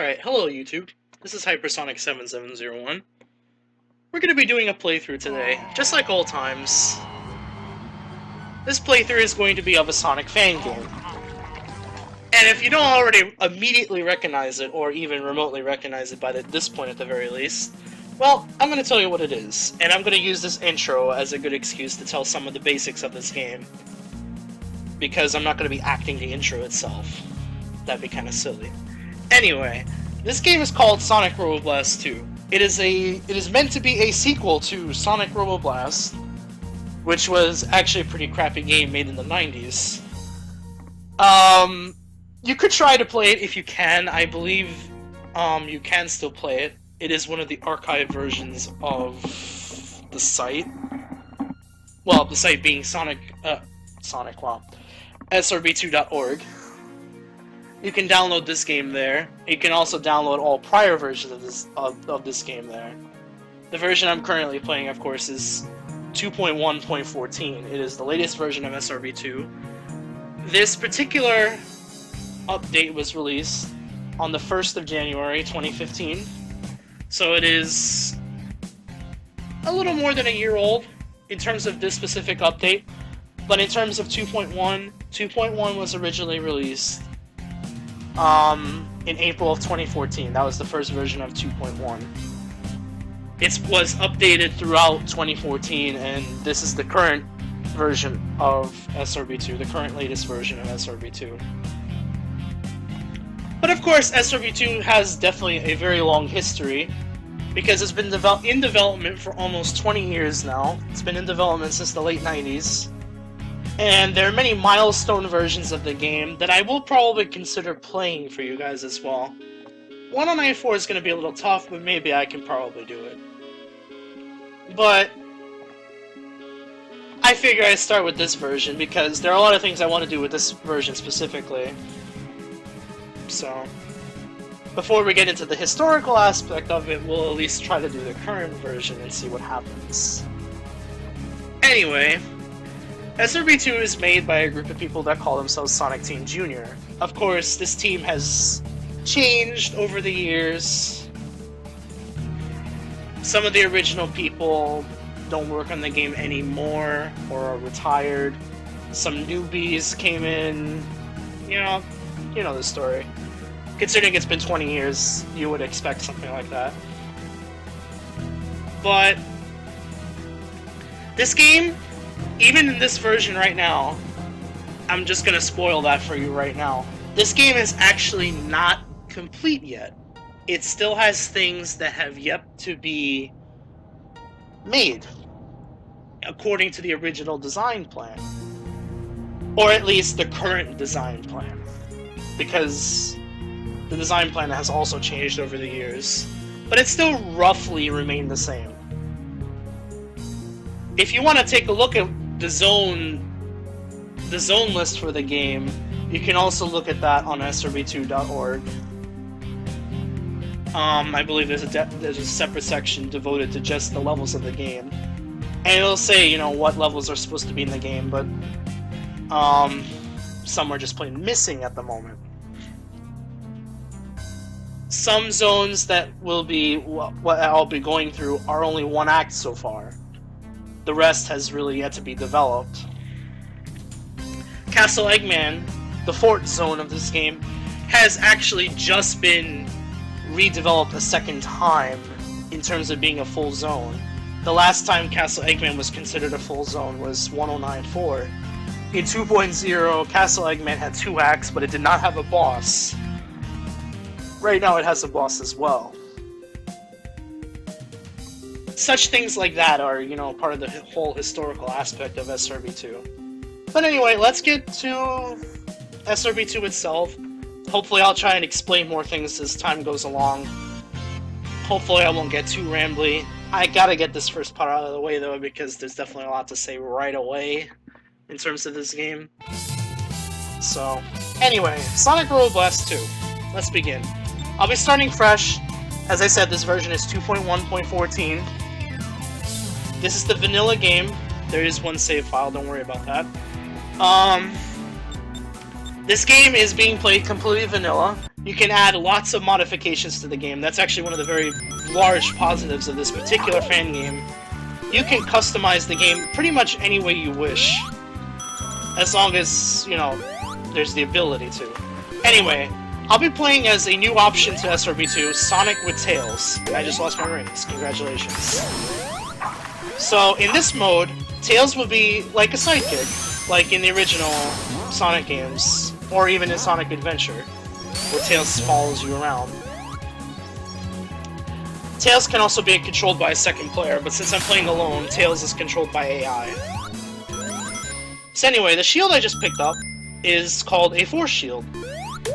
Alright, hello YouTube. This is Hypersonic7701. We're going to be doing a playthrough today, just like old times. This playthrough is going to be of a Sonic fan game. And if you don't already immediately recognize it, or even remotely recognize it by this point at the very least, well, I'm going to tell you what it is, and I'm going to use this intro as a good excuse to tell some of the basics of this game. Because I'm not going to be acting the intro itself. That'd be kind of silly. Anyway, this game is called Sonic Robo Blast 2. It is meant to be a sequel to Sonic Robo Blast, which was actually a pretty crappy game made in the 90s. You could try to play it if you can. I believe you can still play it. It is one of the archived versions of the site. Well, the site being SRB2.org. You can download this game there. You can also download all prior versions of this game there. The version I'm currently playing, of course, is 2.1.14. It is the latest version of SRB2. This particular update was released on the 1st of January 2015. So it is a little more than a year old in terms of this specific update. But in terms of 2.1, 2.1 was originally released in April of 2014. That was the first version of 2.1. It was updated throughout 2014, and this is the current version of SRB2, the current latest version of SRB2. But of course, SRB2 has definitely a very long history, because it's been in development for almost 20 years now. It's been in development since the late 90s. And there are many milestone versions of the game that I will probably consider playing for you guys as well. 109.4 is going to be a little tough, but maybe I can probably do it. But I figure I start with this version because there are a lot of things I want to do with this version specifically. So, before we get into the historical aspect of it, we'll at least try to do the current version and see what happens. Anyway, SRB2 is made by a group of people that call themselves Sonic Team Junior. Of course, this team has changed over the years. Some of the original people don't work on the game anymore or are retired. Some newbies came in. You know the story. Considering it's been 20 years, you would expect something like that. But this game, even in this version right now, I'm just gonna spoil that for you right now. This game is actually not complete yet. It still has things that have yet to be made, according to the original design plan. Or at least the current design plan. Because the design plan has also changed over the years. But it still roughly remained the same. If you want to take a look at the zone list for the game, you can also look at that on SRB2.org. I believe there's a separate section devoted to just the levels of the game, and it'll say what levels are supposed to be in the game, but some are just plain missing at the moment. Some zones that will be what I'll be going through are only one act so far. The rest has really yet to be developed. Castle Eggman, the fourth zone of this game, has actually just been redeveloped a second time in terms of being a full zone. The last time Castle Eggman was considered a full zone was 109.4. In 2.0, Castle Eggman had 2 acts, but it did not have a boss. Right now it has a boss as well. Such things like that are, part of the whole historical aspect of SRB2. But anyway, let's get to SRB2 itself. Hopefully I'll try and explain more things as time goes along. Hopefully I won't get too rambly. I gotta get this first part out of the way though, because there's definitely a lot to say right away in terms of this game. So, anyway, Sonic Robo Blast 2. Let's begin. I'll be starting fresh. As I said, this version is 2.1.14. This is the vanilla game. There is one save file, don't worry about that. This game is being played completely vanilla. You can add lots of modifications to the game. That's actually one of the very large positives of this particular fan game. You can customize the game pretty much any way you wish. As long as, you know, there's the ability to. Anyway, I'll be playing as a new option to SRB2, Sonic with Tails. And I just lost my rings. Congratulations. So, in this mode, Tails will be like a sidekick, like in the original Sonic games, or even in Sonic Adventure, where Tails follows you around. Tails can also be controlled by a second player, but since I'm playing alone, Tails is controlled by AI. So anyway, the shield I just picked up is called a Force Shield.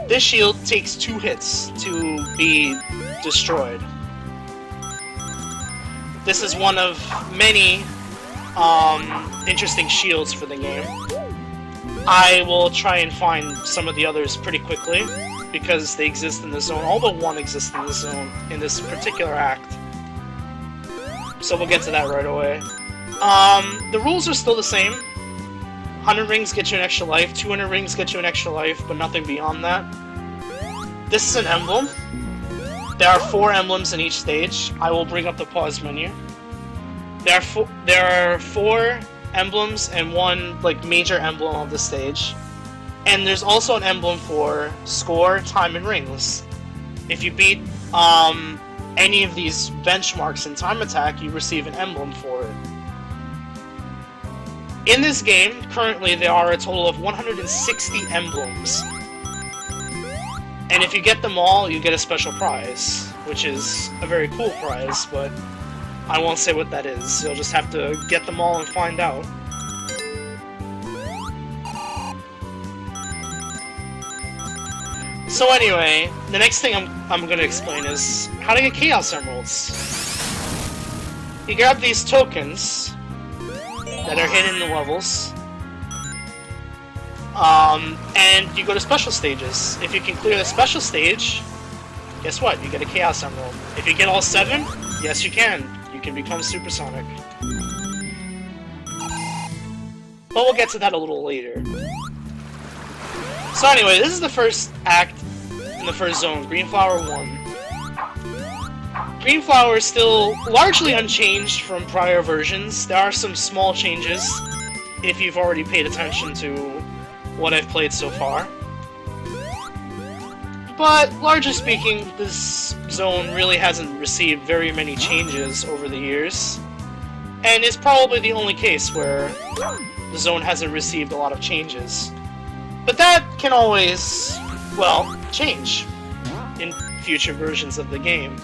This shield takes 2 hits to be destroyed. This is one of many interesting shields for the game. I will try and find some of the others pretty quickly, because they exist in the zone, although one exists in the zone in this particular act. So we'll get to that right away. The rules are still the same. 100 rings get you an extra life, 200 rings get you an extra life, but nothing beyond that. This is an emblem. There are 4 emblems in each stage. I will bring up the pause menu. There are 4 emblems and 1 like major emblem of the stage. And there's also an emblem for score, time, and rings. If you beat any of these benchmarks in time attack, you receive an emblem for it. In this game, currently there are a total of 160 emblems. And if you get them all, you get a special prize, which is a very cool prize, but I won't say what that is. You'll just have to get them all and find out. So anyway, the next thing I'm going to explain is how to get Chaos Emeralds. You grab these tokens that are hidden in the levels, and you go to special stages. If you can clear the special stage, guess what? You get a Chaos Emerald. If you get all 7, yes you can. You can become Supersonic. But we'll get to that a little later. So anyway, this is the first act in the first zone, Greenflower 1. Greenflower is still largely unchanged from prior versions. There are some small changes if you've already paid attention to what I've played so far. But largely speaking, this zone really hasn't received very many changes over the years, and it's probably the only case where the zone hasn't received a lot of changes. But that can always, well, change in future versions of the game.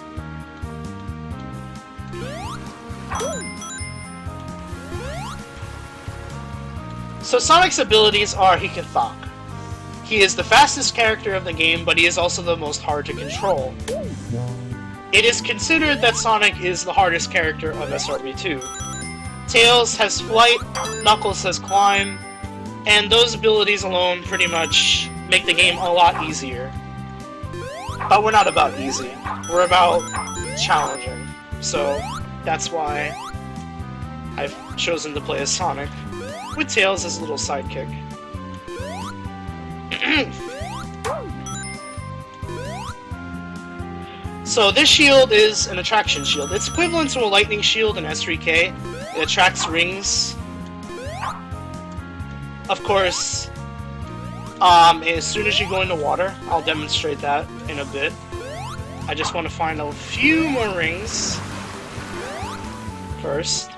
So Sonic's abilities are he can thok. He is the fastest character of the game, but he is also the most hard to control. It is considered that Sonic is the hardest character of SRB2. Tails has flight, Knuckles has climb, and those abilities alone pretty much make the game a lot easier. But we're not about easy, we're about challenging. So that's why I've chosen to play as Sonic, with Tails as a little sidekick. So this shield is an attraction shield. It's equivalent to a lightning shield in S3K. It attracts rings. Of course, as soon as you go into water, I'll demonstrate that in a bit. I just want to find a few more rings first.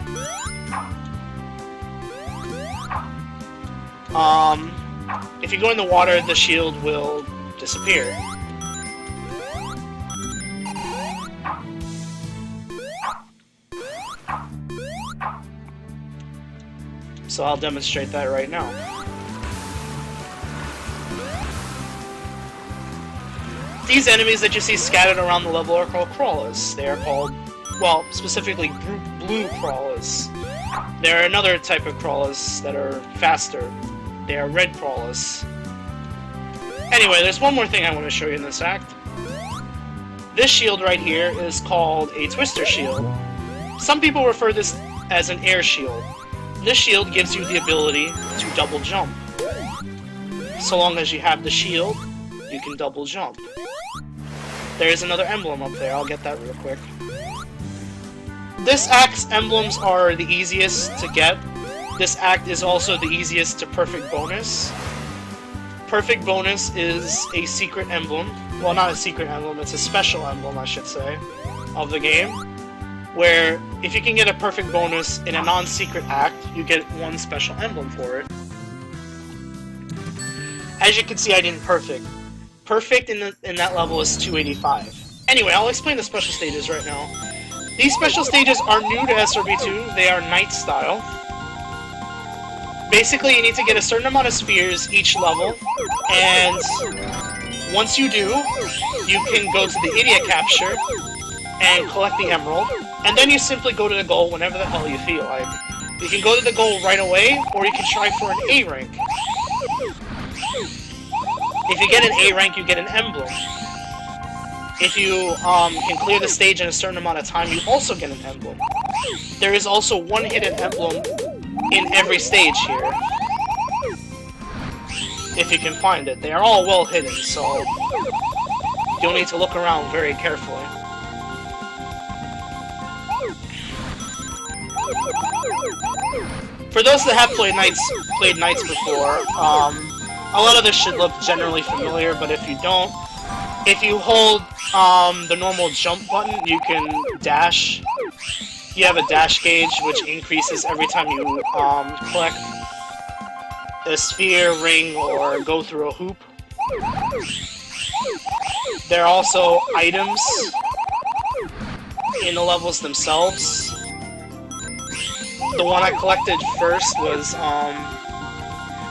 If you go in the water, the shield will disappear. So I'll demonstrate that right now. These enemies that you see scattered around the level are called crawlers. They are called, well, specifically group blue crawlers. There are another type of crawlers that are faster. They are red crawlers. Anyway, there's one more thing I want to show you in this act. This shield right here is called a twister shield. Some people refer this as an air shield. This shield gives you the ability to double jump. So long as you have the shield, you can double jump. There's another emblem up there. I'll get that real quick. This act's emblems are the easiest to get. This act is also the easiest to perfect bonus. Perfect bonus is a secret emblem. Well, not a secret emblem, it's a special emblem, I should say, of the game. Where, if you can get a perfect bonus in a non-secret act, you get one special emblem for it. As you can see, I didn't perfect. Perfect in that level is 285. Anyway, I'll explain the special stages right now. These special stages are new to SRB2. They are night style. Basically, you need to get a certain amount of spheres each level, and once you do, you can go to the idiot capture and collect the emerald, and then you simply go to the goal whenever the hell you feel like. You can go to the goal right away, or you can try for an A rank. If you get an A rank, you get an emblem. If you can clear the stage in a certain amount of time, you also get an emblem. There is also one hidden emblem in every stage here. If you can find it. They are all well hidden, so you'll need to look around very carefully. For those that have played Knights before, a lot of this should look generally familiar, but if you don't, if you hold the normal jump button, you can dash. You have a dash gauge, which increases every time you collect a sphere, ring, or go through a hoop. There are also items in the levels themselves. The one I collected first was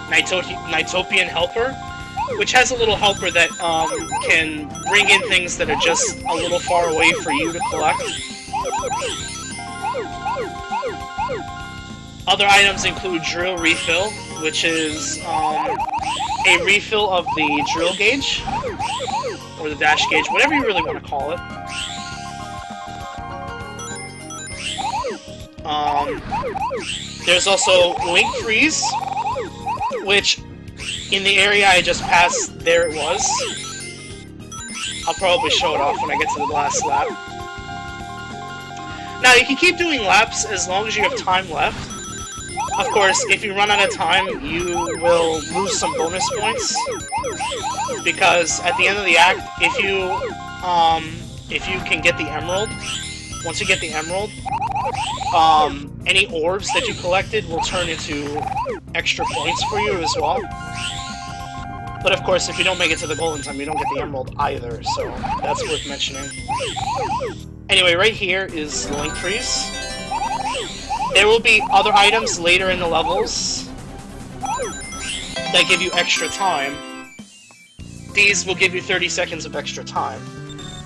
Nighttopian Helper, which has a little helper that can bring in things that are just a little far away for you to collect. Other items include Drill Refill, which is a refill of the drill gauge, or the dash gauge, whatever you really want to call it. There's also Link Freeze, which in the area I just passed, there it was. I'll probably show it off when I get to the last lap. Now, you can keep doing laps as long as you have time left. Of course, if you run out of time, you will lose some bonus points. Because at the end of the act, if you can get the emerald, once you get the emerald, any orbs that you collected will turn into extra points for you as well. But of course, if you don't make it to the goal in time, you don't get the emerald either, so that's worth mentioning. Anyway, right here is the Link Freeze. There will be other items later in the levels that give you extra time. These will give you 30 seconds of extra time.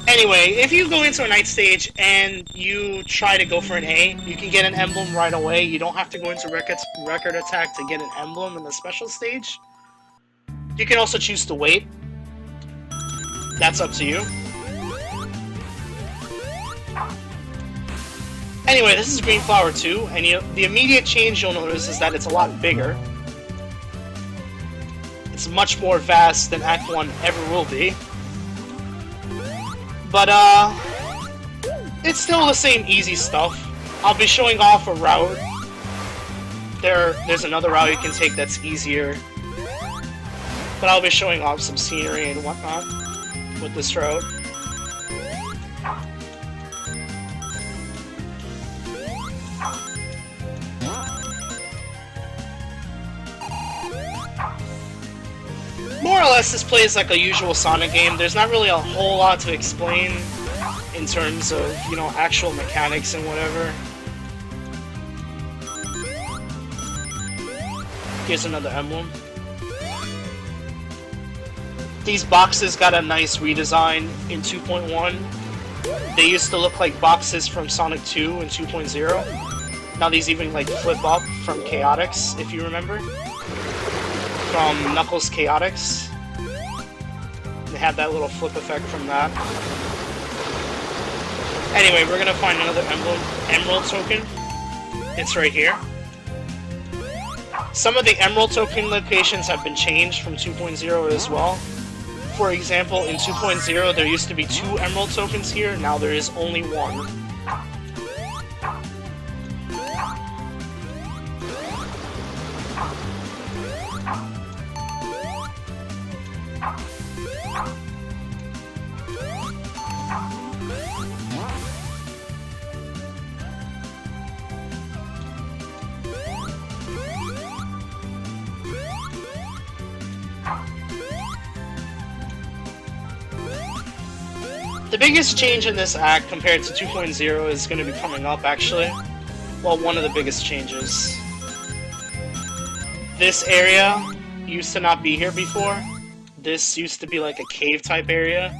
Anyway, if you go into a night stage and you try to go for an A, you can get an emblem right away. You don't have to go into record attack to get an emblem in the special stage. You can also choose to wait. That's up to you. Anyway, this is Greenflower 2, and the immediate change you'll notice is that it's a lot bigger. It's much more vast than Act 1 ever will be. But, it's still the same easy stuff. I'll be showing off a route. There's another route you can take that's easier. But I'll be showing off some scenery and whatnot with this route. More or less, this plays like a usual Sonic game. There's not really a whole lot to explain in terms of, you know, actual mechanics and whatever. Here's another emblem. These boxes got a nice redesign in 2.1. They used to look like boxes from Sonic 2 and 2.0. Now these even like flip up from Chaotix, if you remember. From Knuckles Chaotix. They had that little flip effect from that. Anyway, we're gonna find another emerald token. It's right here. Some of the emerald token locations have been changed from 2.0 as well. for example, in 2.0 there used to be 2 emerald tokens here, now there is only 1. The biggest change in this act compared to 2.0 is going to be coming up, actually. Well, one of the biggest changes. This area used to not be here before. This used to be like a cave-type area.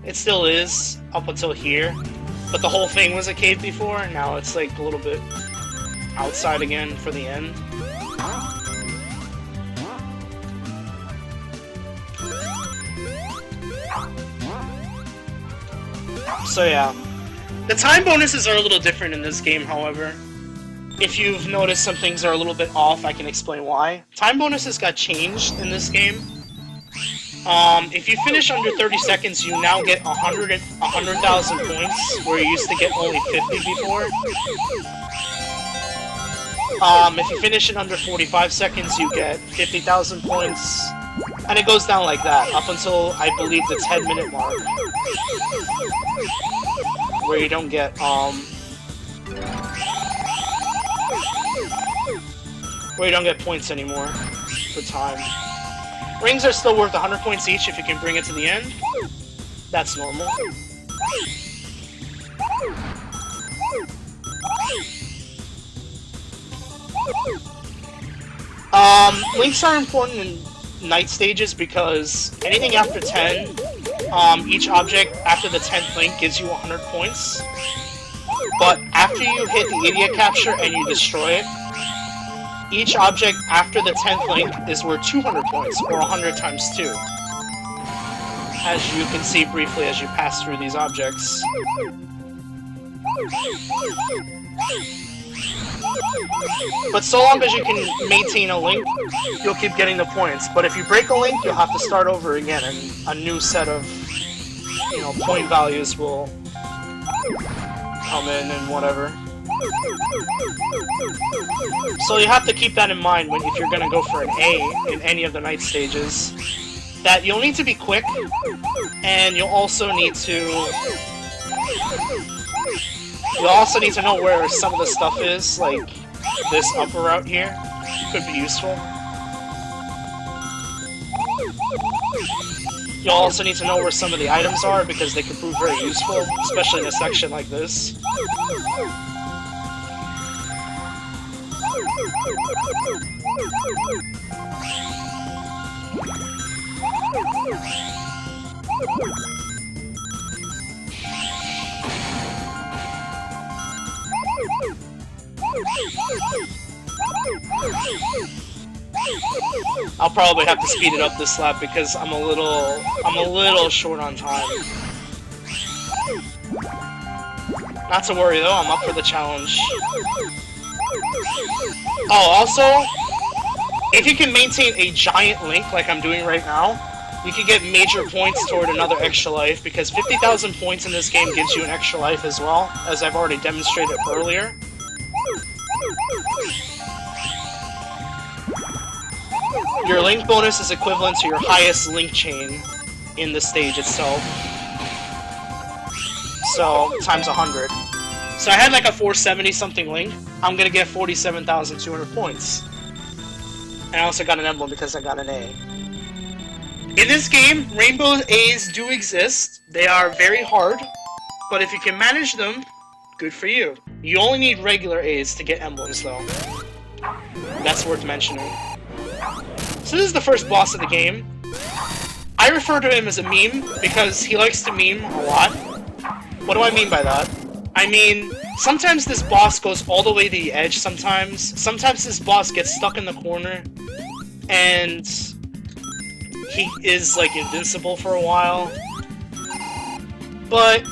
It still is, up until here. But the whole thing was a cave before, now it's like a little bit outside again for the end. So yeah, the time bonuses are a little different in this game, however. If you've noticed some things are a little bit off, I can explain why. Time bonuses got changed in this game. If you finish under 30 seconds, you now get 100,000 points, where you used to get only 50 before. If you finish in under 45 seconds, you get 50,000 points. And it goes down like that, up until, I believe, the 10-minute mark. Where you don't get, points anymore for time. Rings are still worth 100 points each if you can bring it to the end. That's normal. Links are important in night stages because anything after 10, each object after the 10th link gives you 100 points. But after you hit the idiot capture and you destroy it, each object after the 10th link is worth 200 points, or 100 times 2. As you can see briefly as you pass through these objects. But so long as you can maintain a link, you'll keep getting the points. But if you break a link, you'll have to start over again, and a new set of, point values will come in and whatever. So you have to keep that in mind if you're gonna go for an A in any of the night stages. That you'll need to be quick, and you'll also need to know where some of the stuff is, like this upper route here could be useful. You'll also need to know where some of the items are, because they could prove very useful, especially in a section like this. I'll probably have to speed it up this lap because I'm a little short on time. Not to worry though, I'm up for the challenge. Oh, also, if you can maintain a giant link like I'm doing right now, you can get major points toward another extra life, because 50,000 points in this game gives you an extra life as well, as I've already demonstrated earlier. Your link bonus is equivalent to your highest link chain in the stage itself. So, times 100. So I had like a 470 something link. I'm gonna get 47,200 points. And I also got an emblem because I got an A. In this game, rainbow A's do exist. They are very hard, but if you can manage them, good for you. You only need regular A's to get emblems though. That's worth mentioning. So this is the first boss of the game. I refer to him as a meme because he likes to meme a lot. What do I mean by that? I mean, sometimes this boss goes all the way to the edge sometimes. Sometimes this boss gets stuck in the corner and he is like invincible for a while. But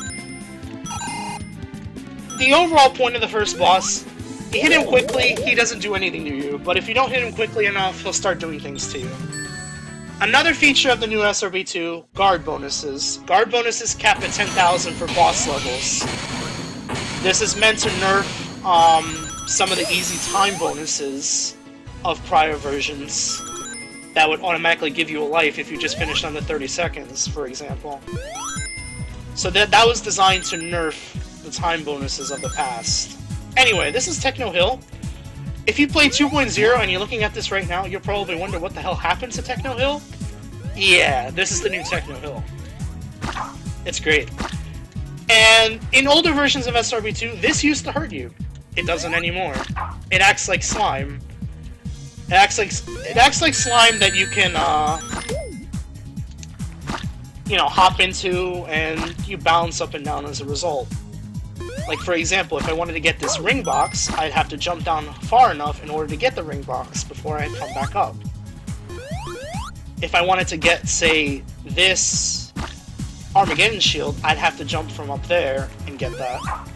the overall point of the first boss, you hit him quickly, he doesn't do anything to you. But if you don't hit him quickly enough, he'll start doing things to you. Another feature of the new SRB2, guard bonuses. Guard bonuses cap at 10,000 for boss levels. This is meant to nerf some of the easy time bonuses of prior versions that would automatically give you a life if you just finished under 30 seconds, for example. So that was designed to nerf the time bonuses of the past. Anyway, this is Techno Hill. If you play 2.0 and you're looking at this right now, you'll probably wonder what the hell happened to Techno Hill. Yeah, this is the new Techno Hill. It's great. And in older versions of SRB2, this used to hurt you. It doesn't anymore. It acts like slime. It acts like slime that you can, you know, hop into, and you bounce up and down as a result. Like, for example, if I wanted to get this ring box, I'd have to jump down far enough in order to get the ring box before I come back up. If I wanted to get, say, this Armageddon shield, I'd have to jump from up there and get that.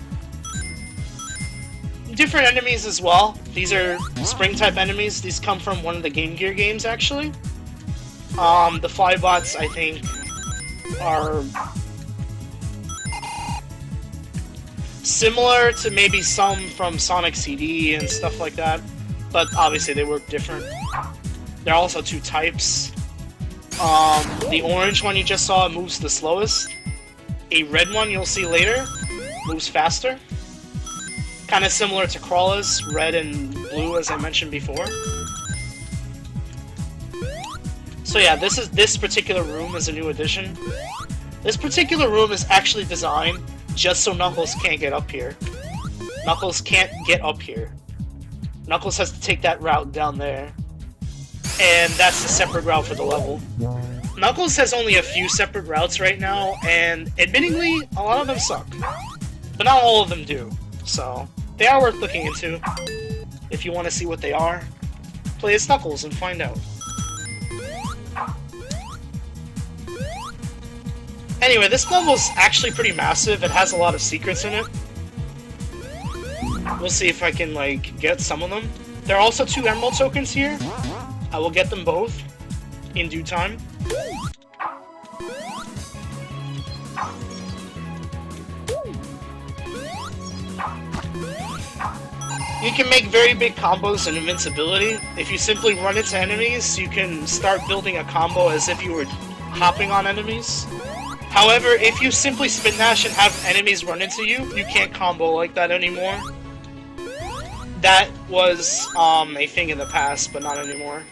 Different enemies as well. These are spring-type enemies. These come from one of the Game Gear games, actually. The Flybots, I think, are similar to maybe some from Sonic CD and stuff like that, but obviously they work different. There are also two types. The orange one you just saw moves the slowest. A red one you'll see later moves faster. Kind of similar to crawlers, red and blue, as I mentioned before. So yeah, this particular room is a new addition. This particular room is actually designed just so Knuckles can't get up here. Knuckles can't get up here. Knuckles has to take that route down there. And that's the separate route for the level. Knuckles has only a few separate routes right now, and admittingly, a lot of them suck. But not all of them do. So, they are worth looking into. If you want to see what they are, play as Knuckles and find out. Anyway, this level's actually pretty massive. It has a lot of secrets in it. We'll see if I can, like, get some of them. There are also 2 Emerald tokens here. I will get them both in due time. You can make very big combos and invincibility. If you simply run into enemies, you can start building a combo as if you were hopping on enemies. However, if you simply spin dash and have enemies run into you, you can't combo like that anymore. That was a thing in the past, but not anymore.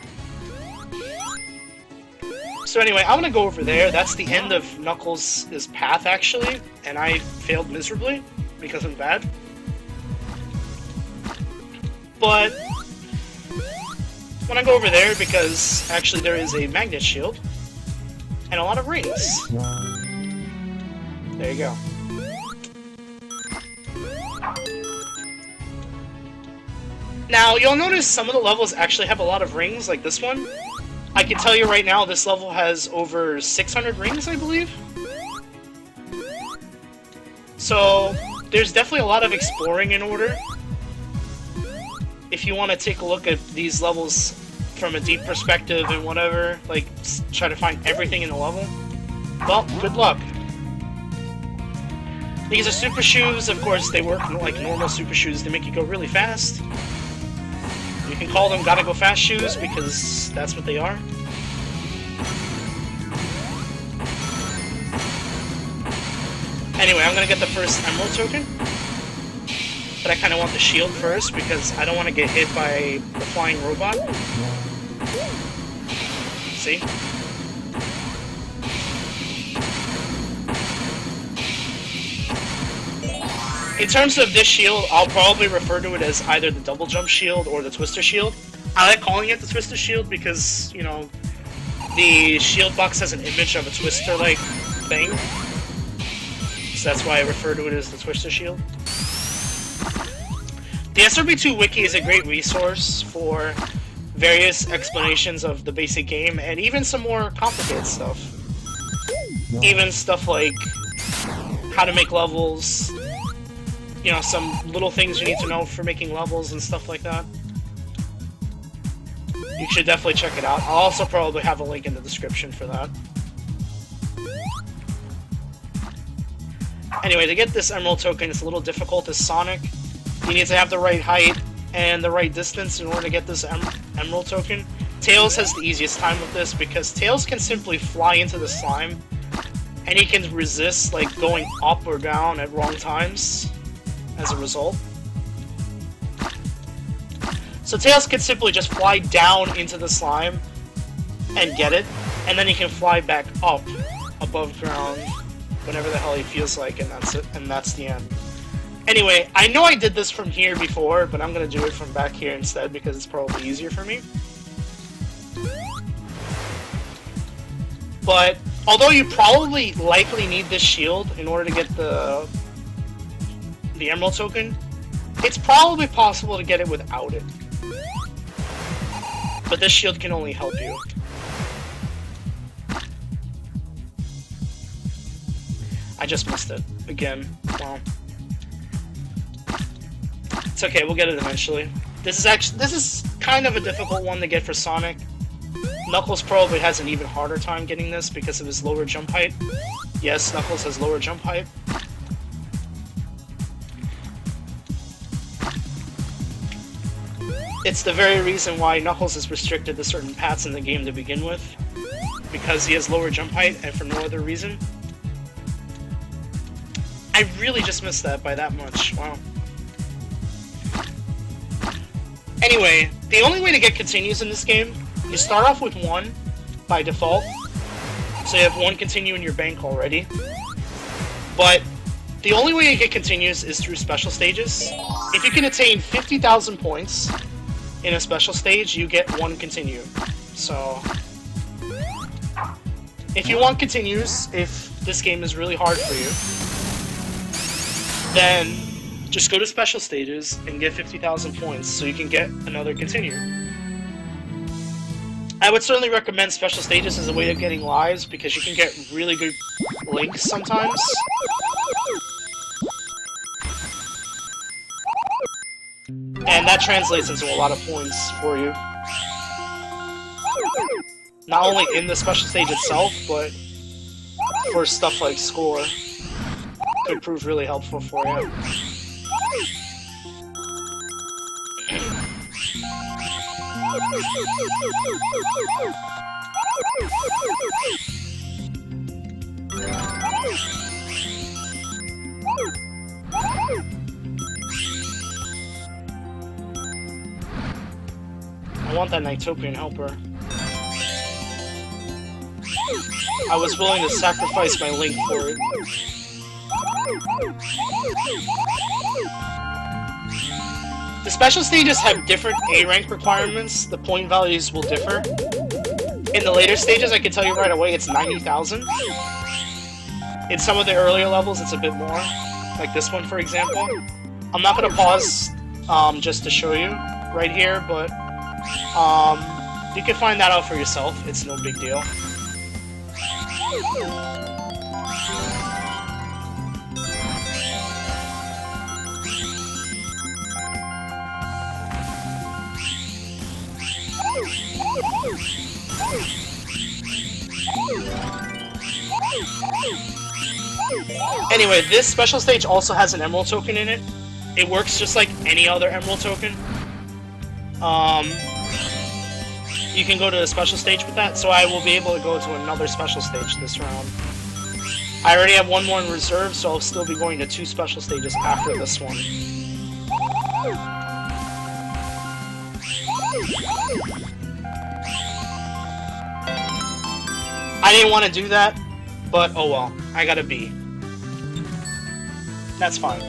So anyway, I'm gonna go over there. That's the end of Knuckles' path, actually, and I failed miserably because I'm bad. But I'm gonna go over there because actually there is a magnet shield and a lot of rings. There you go. Now, you'll notice some of the levels actually have a lot of rings, like this one. I can tell you right now, this level has over 600 rings, I believe. So, there's definitely a lot of exploring in order. If you want to take a look at these levels from a deep perspective and whatever, like, try to find everything in the level, well, good luck. These are super shoes. Of course, they work like normal super shoes. They make you go really fast. You can call them gotta go fast shoes because that's what they are. Anyway, I'm gonna get the first Emerald token. But I kinda want the shield first because I don't want to get hit by the flying robot. See? In terms of this shield, I'll probably refer to it as either the double jump shield or the twister shield. I like calling it the twister shield because, you know, the shield box has an image of a twister-like thing. So that's why I refer to it as the twister shield. The SRB2 Wiki is a great resource for various explanations of the basic game and even some more complicated stuff. Even stuff like how to make levels, you know, some little things you need to know for making levels and stuff like that. You should definitely check it out. I'll also probably have a link in the description for that. Anyway, to get this emerald token, it's a little difficult as Sonic. You need to have the right height and the right distance in order to get this emerald token. Tails has the easiest time with this because Tails can simply fly into the slime and he can resist like going up or down at wrong times as a result. So Tails can simply just fly down into the slime and get it, and then he can fly back up above ground whenever the hell he feels like, and that's it, and that's the end. Anyway, I know I did this from here before, but I'm gonna do it from back here instead because it's probably easier for me. But although you probably likely need this shield in order to get the emerald token, it's probably possible to get it without it. But this shield can only help you. I just missed it again. Wow. It's okay, we'll get it eventually. This is kind of a difficult one to get for Sonic. Knuckles probably has an even harder time getting this because of his lower jump height. Yes, Knuckles has lower jump height. It's the very reason why Knuckles is restricted to certain paths in the game to begin with. Because he has lower jump height and for no other reason. I really just missed that by that much. Wow. Anyway, the only way to get continues in this game, you start off with 1 by default. So you have 1 continue in your bank already. But the only way you get continues is through special stages. If you can attain 50,000 points in a special stage, you get 1 continue. So if you want continues, if this game is really hard for you, then just go to special stages and get 50,000 points so you can get another continue. I would certainly recommend special stages as a way of getting lives because you can get really good links sometimes. And that translates into a lot of points for you. Not only in the special stage itself, but for stuff like score. Could prove really helpful for you. I want that Nighttopian helper. I was willing to sacrifice my Link for it. The special stages have different A rank requirements. The point values will differ. In the later stages, I can tell you right away, it's 90,000. In some of the earlier levels, it's a bit more. Like this one, for example. I'm not going to pause just to show you right here, but you can find that out for yourself. It's no big deal. Anyway, this special stage also has an emerald token in it. It works just like any other emerald token. You can go to a special stage with that, so I will be able to go to another special stage this round. I already have 1 more in reserve, so I'll still be going to 2 special stages after this one. I didn't want to do that, but oh well, I got a B. That's fine.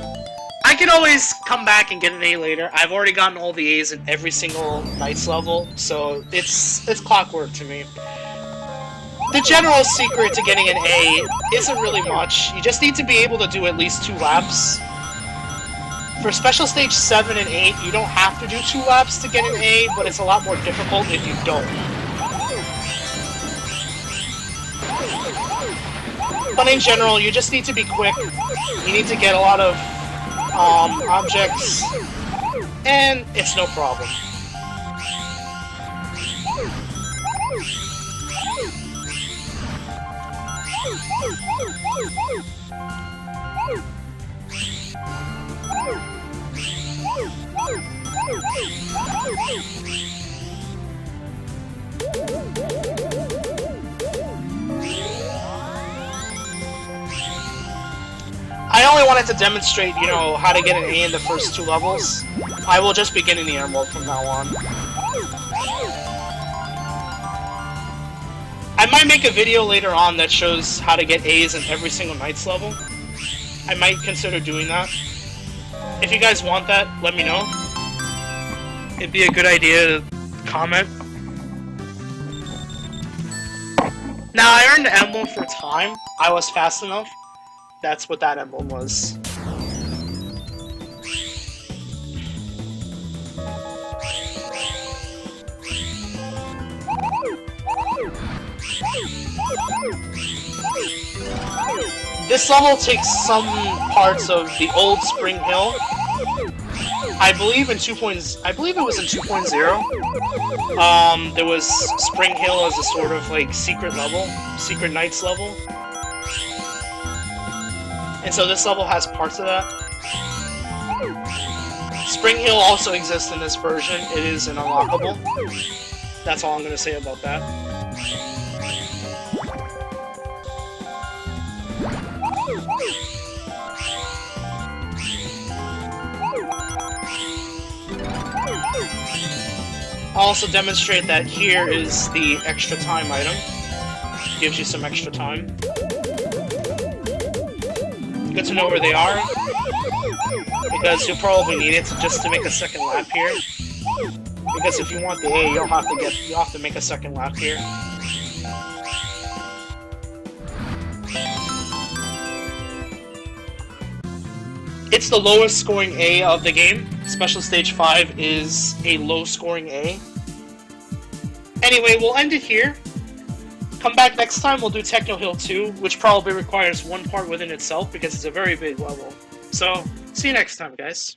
I can always come back and get an A later. I've already gotten all the A's in every single Knights level, so it's clockwork to me. The general secret to getting an A isn't really much. You just need to be able to do at least 2 laps. For Special Stage 7 and 8, you don't have to do 2 laps to get an A, but it's a lot more difficult if you don't. But in general, you just need to be quick. You need to get a lot of objects, and it's no problem. I only wanted to demonstrate, you know, how to get an A in the first 2 levels. I will just begin in the air mode from now on. I might make a video later on that shows how to get A's in every single Knights level. I might consider doing that. If you guys want that, let me know. It'd be a good idea to comment. Now, I earned the emblem for time. I was fast enough. That's what that emblem was. This level takes some parts of the old Spring Hill. I believe it was in 2.0. There was Spring Hill as a sort of like secret level, secret Knights level. And so this level has parts of that. Spring Hill also exists in this version. It is an unlockable. That's all I'm going to say about that. I'll also demonstrate that here is the extra time item. Gives you some extra time. Good to know where they are, because you'll probably need it just to make a second lap here. Because if you want the A, you'll have to make a second lap here. It's the lowest scoring A of the game. Special Stage 5 is a low scoring A. Anyway, we'll end it here. Come back next time, we'll do Techno Hill 2, which probably requires one part within itself because it's a very big level. So, see you next time, guys.